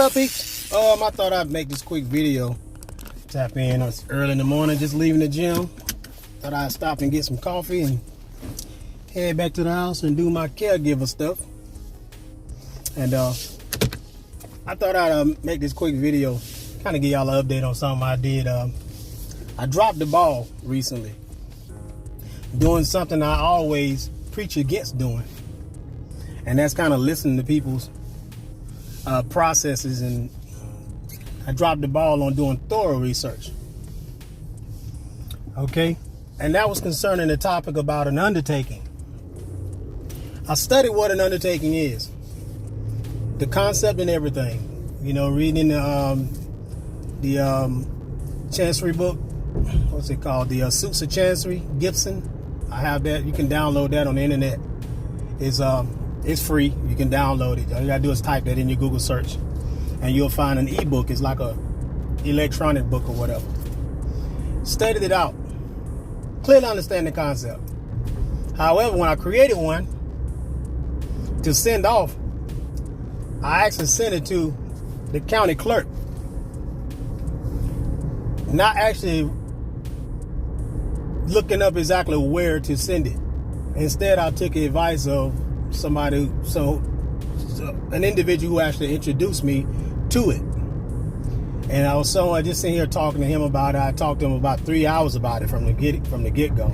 What up, peeps? I thought I'd make this quick video. Tap in. It's early in the morning, just leaving the gym. Thought I'd stop and get some coffee and head back to the house and do my caregiver stuff. And I thought I'd make this quick video, kind of give y'all an update on something I did. I dropped the ball recently, doing something I always preach against doing, and that's kind of listening to people's processes. And I dropped the ball on doing thorough research. Okay, and that was concerning the topic about an undertaking. I studied what an undertaking is, the concept and everything. You know, reading the Chancery book. What's it called? The Suits of Chancery, Gibson. I have that. You can download that on the internet. It's free. You can download it. All you gotta do is type that in your Google search, and you'll find an ebook. It's like a electronic book or whatever. Studied it out. Clearly understand the concept. However, when I created one to send off, I actually sent it to the county clerk. Not actually looking up exactly where to send it. Instead, I took advice of somebody, an individual who actually introduced me to it. And I was just sitting here talking to him about it. I talked to him about 3 hours about it from the get-go.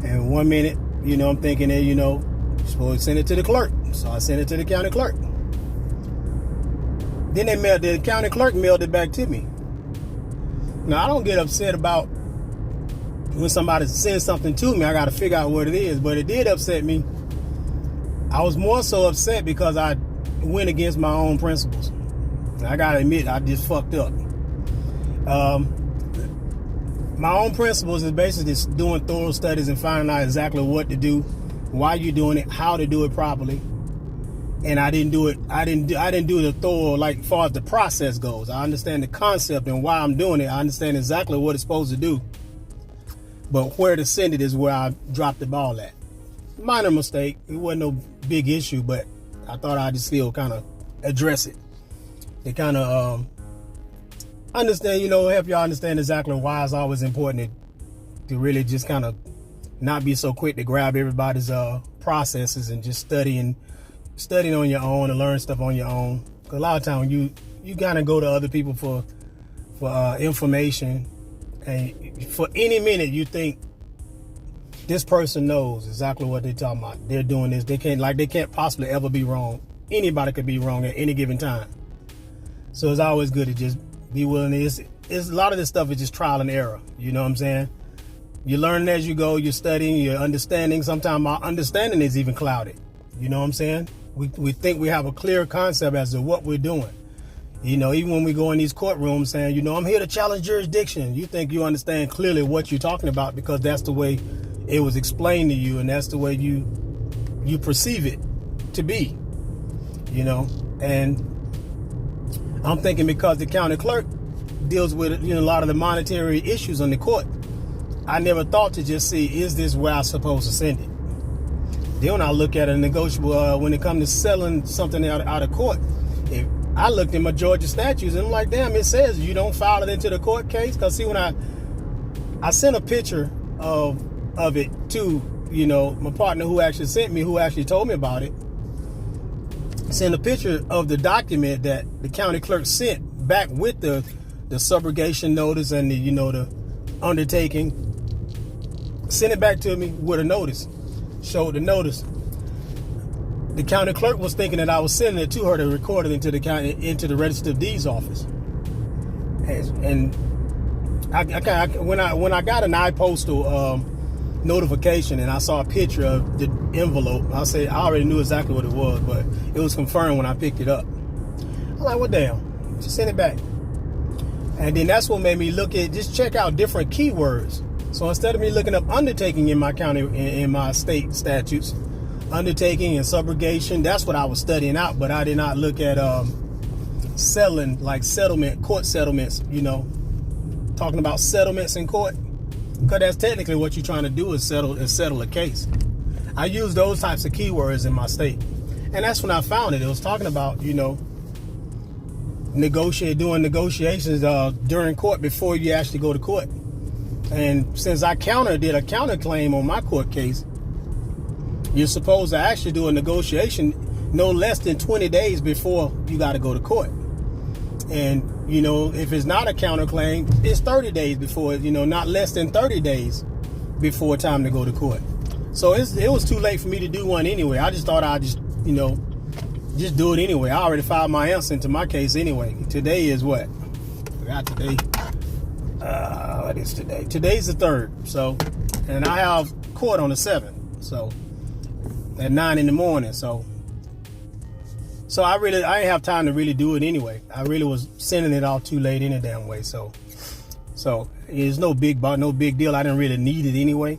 And 1 minute, I'm thinking that, you're supposed to send it to the clerk. So I sent it to the county clerk. Then the county clerk mailed it back to me. Now, I don't get upset about when somebody sends something to me. I got to figure out what it is. But it did upset me. I was more so upset because I went against my own principles. I got to admit, I just fucked up. My own principles is basically just doing thorough studies and finding out exactly what to do, why you're doing it, how to do it properly. And I didn't do it. I didn't do the thorough, like, as far as the process goes. I understand the concept and why I'm doing it. I understand exactly what it's supposed to do. But where to send it is where I dropped the ball at. Minor mistake. It wasn't no big issue, but I thought I'd just still kind of address it. To kind of understand, help y'all understand exactly why it's always important to really just kind of not be so quick to grab everybody's processes and just studying on your own and learn stuff on your own. Cause a lot of times you gotta go to other people for information, and for any minute you think this person knows exactly what they're talking about. They're doing this. They can't possibly ever be wrong. Anybody could be wrong at any given time. So it's always good to just be willing to. It's a lot of this stuff is just trial and error. You know what I'm saying? You're learning as you go. You're studying. You're understanding. Sometimes our understanding is even clouded. You know what I'm saying? We think we have a clear concept as to what we're doing. Even when we go in these courtrooms saying, I'm here to challenge jurisdiction. You think you understand clearly what you're talking about because that's the way it was explained to you, and that's the way you perceive it to be. And I'm thinking because the county clerk deals with a lot of the monetary issues on the court, I never thought to just see, is this where I'm supposed to send it? Then when I look at a negotiable, when it comes to selling something out of court, if I looked at my Georgia statutes and I'm like, damn, it says you don't file it into the court case. Because see, when I sent a picture of it to, my partner who actually sent me, who actually told me about it, sent a picture of the document that the county clerk sent back with the subrogation notice and the undertaking. Sent it back to me with a notice. Showed the notice. The county clerk was thinking that I was sending it to her to record it into the Register of Deeds office. And when I got an iPostal notification and I saw a picture of the envelope, I already knew exactly what it was, but it was confirmed when I picked it up. I'm like, well, damn, just send it back. And then that's what made me just check out different keywords. So instead of me looking up undertaking in my county, in my state statutes, undertaking and subrogation, that's what I was studying out. But I did not look at selling, like court settlements, talking about settlements in court. Because that's technically what you're trying to do is settle a case. I use those types of keywords in my state. And that's when I found it. It was talking about, doing negotiations during court before you actually go to court. And since I did a counterclaim on my court case, you're supposed to actually do a negotiation no less than 20 days before you got to go to court. And, if it's not a counterclaim, it's 30 days before, not less than 30 days before time to go to court. So it was too late for me to do one anyway. I just thought I'd just do it anyway. I already filed my answer into my case anyway. Today is what? I forgot today. What is today? Today's the 3rd. So, and I have court on the 7th. So, at 9 in the morning. So I didn't have time to really do it anyway. I really was sending it off too late any damn way. So it's no big deal. I didn't really need it anyway.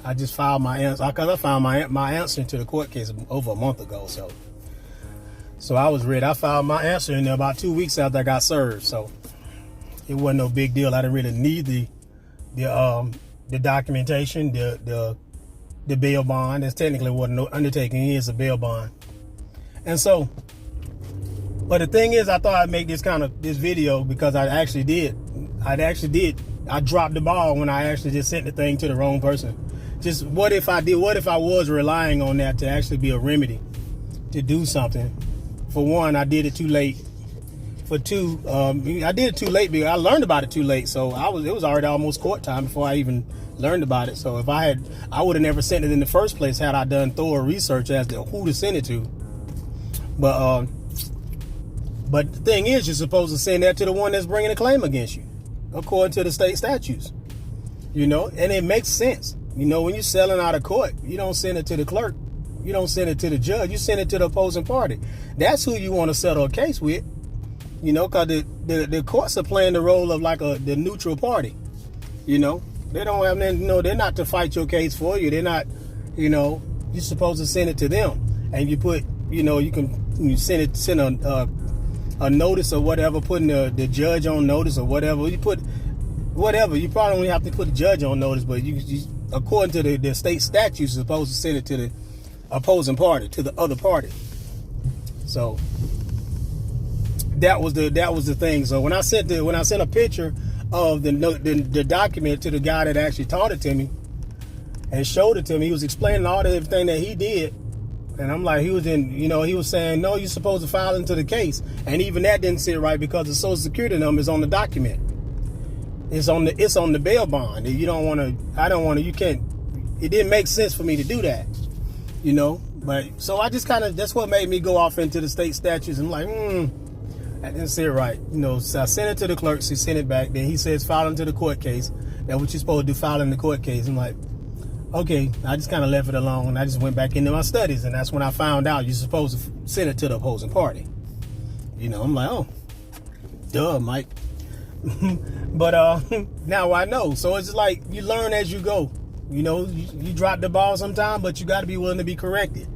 I just filed my answer because I filed my answer to the court case over a month ago. So I was ready. I filed my answer in about 2 weeks after I got served. So it wasn't no big deal. I didn't really need the documentation, the bail bond. That's technically what an undertaking is, a bail bond. And so, but the thing is, I thought I'd make this video because I actually did. I dropped the ball when I actually just sent the thing to the wrong person. Just what if I was relying on that to actually be a remedy to do something? For one, I did it too late. For two, I did it too late because I learned about it too late. So it was already almost court time before I even learned about it. So I would have never sent it in the first place had I done thorough research as to who to send it to. But the thing is, you're supposed to send that to the one that's bringing a claim against you, according to the state statutes. And it makes sense. When you're selling out of court, you don't send it to the clerk. You don't send it to the judge. You send it to the opposing party. That's who you want to settle a case with. Because the courts are playing the role of like the neutral party. They don't have nothing, they're not to fight your case for you. They're not, you're supposed to send it to them. And you put, you send a notice or whatever, putting the judge on notice or whatever. You put whatever. You probably only have to put the judge on notice, but you according to the state statutes, you're supposed to send it to the opposing party, to the other party. So that was the thing. So when I sent a picture of the document to the guy that actually taught it to me and showed it to me, he was explaining everything that he did. And I'm like, he was saying, no, you're supposed to file into the case. And even that didn't sit right because the Social Security number is on the document. It's on the bail bond. You don't want to, you can't, it didn't make sense for me to do that, But so I just that's what made me go off into the state statutes and like, that didn't sit right. So I sent it to the clerk, she sent it back. Then he says, file into the court case. That's what you're supposed to do, file in the court case. I'm like, okay, I just kind of left it alone and I just went back into my studies. And that's when I found out you're supposed to send it to the opposing party. I'm like, oh, duh, Mike. But now I know. So it's like you learn as you go. You drop the ball sometime, but you got to be willing to be corrected.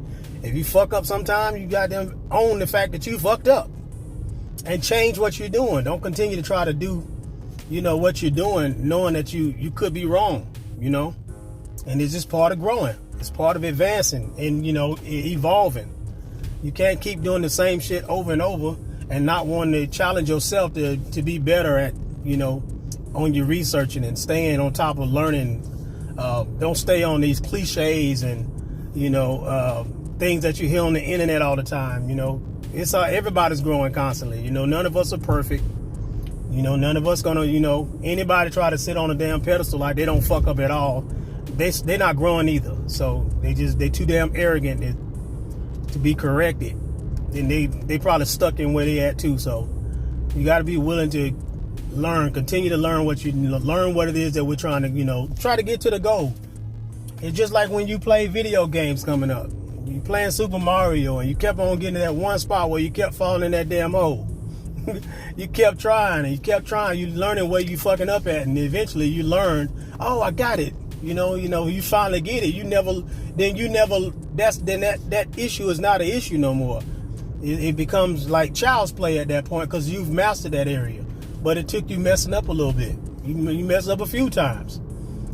If you fuck up sometime, you got to own the fact that you fucked up and change what you're doing. Don't continue to try to do, what you're doing, knowing that you could be wrong, And it's just part of growing. It's part of advancing and, evolving. You can't keep doing the same shit over and over and not wanting to challenge yourself to be better at, on your researching and staying on top of learning. Don't stay on these cliches and, things that you hear on the internet all the time. It's everybody's growing constantly. None of us are perfect. None of us gonna, anybody try to sit on a damn pedestal like they don't fuck up at all. They're not growing either. So they too damn arrogant to be corrected. And they probably stuck in where they at too. So you got to be willing to learn, continue to learn what it is that we're trying to, try to get to the goal. It's just like when you play video games coming up. You playing Super Mario and you kept on getting to that one spot where you kept falling in that damn hole. You kept trying and you kept trying. You learning where you fucking up at, and eventually you learn, oh, I got it. You finally get it. That issue is not an issue no more. It becomes like child's play at that point because you've mastered that area. But it took you messing up a little bit. You messed up a few times.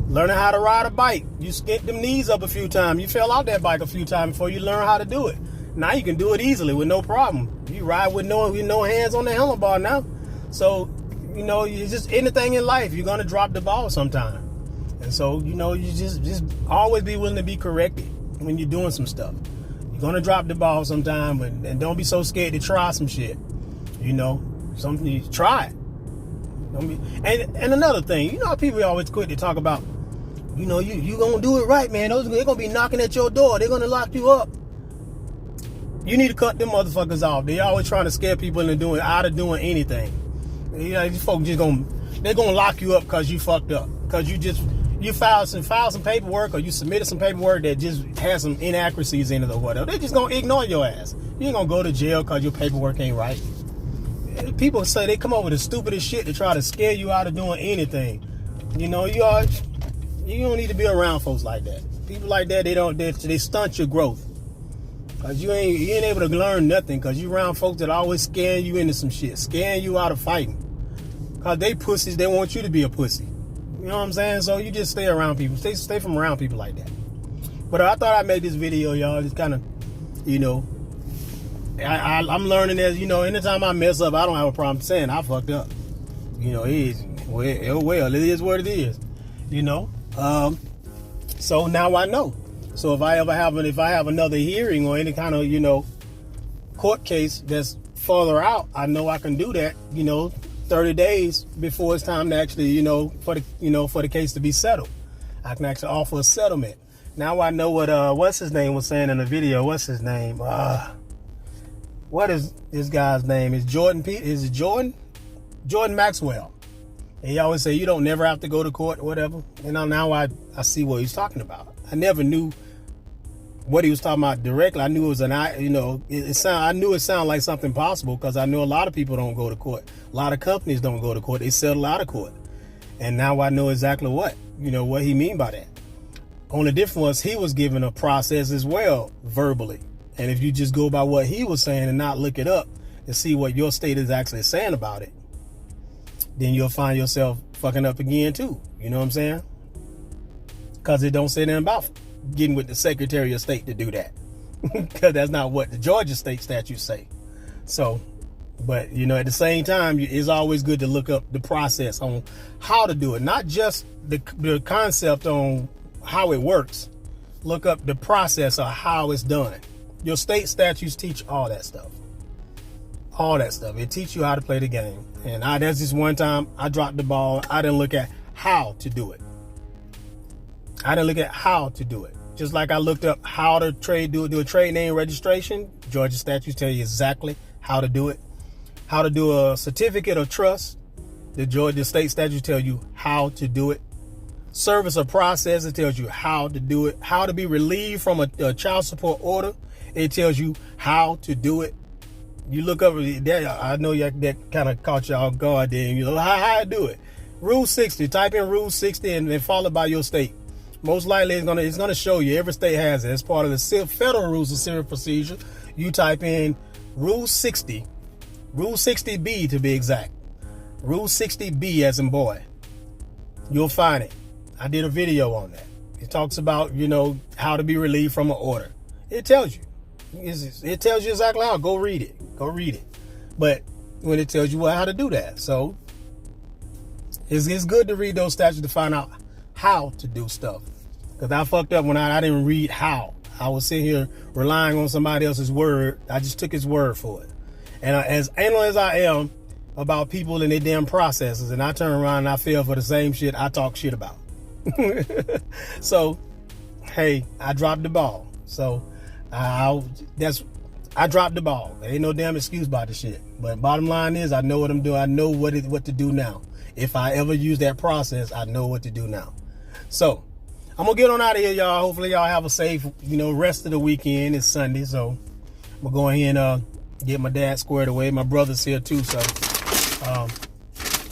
Learning how to ride a bike. You skint them knees up a few times. You fell out that bike a few times before you learn how to do it. Now you can do it easily with no problem. You ride with no hands on the handlebar now. So, you know, you just anything in life, you're gonna drop the ball sometime. And so, you know, you just always be willing to be corrected when you're doing some stuff. You're gonna drop the ball sometime, and don't be so scared to try some shit. You know, something you try it. And another thing, you know how people always quick to talk about, you know, you gonna do it right, man. They're gonna be knocking at your door. They're gonna lock you up. You need to cut them motherfuckers off. They always trying to scare people into doing anything. You know, these folks they're gonna lock you up because you fucked up. Because you filed some paperwork, or you submitted some paperwork that just has some inaccuracies in it or whatever. They're just gonna ignore your ass. You ain't gonna go to jail because your paperwork ain't right. People say they come up with the stupidest shit to try to scare you out of doing anything. You know, you don't need to be around folks like that. People like that, they stunt your growth. Cause you ain't able to learn nothing, cause you around folks that always scaring you into some shit, scaring you out of fighting. Cause they pussies, they want you to be a pussy. You know what I'm saying? So you just stay around people, stay from around people like that. But I thought I'd make this video, y'all, just kind of, you know, I'm learning as, you know, anytime I mess up, I don't have a problem saying I fucked up. You know, it is what it is. You know, so now I know. So if I have another hearing or any kind of, you know, court case that's further out, I know I can do that, you know, 30 days before it's time to actually, you know, for the case to be settled. I can actually offer a settlement. Now I know what what's his name was saying in the video. What's his name? What is this guy's name? Is it Jordan? Jordan Maxwell. And he always say you don't never have to go to court or whatever. You know, now I see what he's talking about. I never knew what he was talking about directly. I knew it was I knew it sounded like something possible, because I know a lot of people don't go to court. A lot of companies don't go to court. They settle out of court. And now I know exactly what he mean by that. Only difference was he was given a process as well, verbally. And if you just go by what he was saying and not look it up and see what your state is actually saying about it, then you'll find yourself fucking up again too. You know what I'm saying? Because it don't say anything about getting with the Secretary of State to do that. Because that's not what the Georgia state statutes say. So, but, you know, at the same time, it's always good to look up the process on how to do it. Not just the concept on how it works. Look up the process of how it's done. Your state statutes teach all that stuff. All that stuff. It teach you how to play the game. And that's just one time I dropped the ball. I didn't look at how to do it. Just like I looked up how to do a trade name registration. Georgia statutes tell you exactly how to do it. How to do a certificate of trust. The Georgia state statutes tell you how to do it. Service of process, it tells you how to do it. How to be relieved from a child support order, it tells you how to do it. You look up that, I know that kind of caught y'all off guard there. You know how to do it. Rule 60. Type in Rule 60 and then followed by your state. Most likely it's gonna show you. Every state has it. It's part of the federal rules of civil procedure. You type in Rule 60, Rule 60B to be exact. Rule 60B as in boy. You'll find it. I did a video on that. It talks about, you know, how to be relieved from an order. It tells you. It tells you exactly how. Go read it. But when it tells you how to do that. So it's good to read those statutes to find out how to do stuff. Because I fucked up when I didn't read how. I was sitting here relying on somebody else's word. I just took his word for it. And as anal as I am about people and their damn processes, and I turn around and I fell for the same shit I talk shit about. So, hey, I dropped the ball. So, I dropped the ball. There ain't no damn excuse about the shit. But bottom line is, I know what I'm doing. I know what to do now. If I ever use that process, I know what to do now. So, I'm gonna get on out of here, y'all. Hopefully, y'all have a safe, rest of the weekend. It's Sunday, so I'm gonna go ahead and get my dad squared away. My brother's here too, so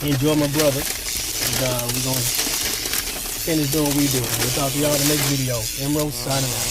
enjoy my brother. And we're gonna finish doing what we do. We'll talk to y'all in the next video. Emerald signing out.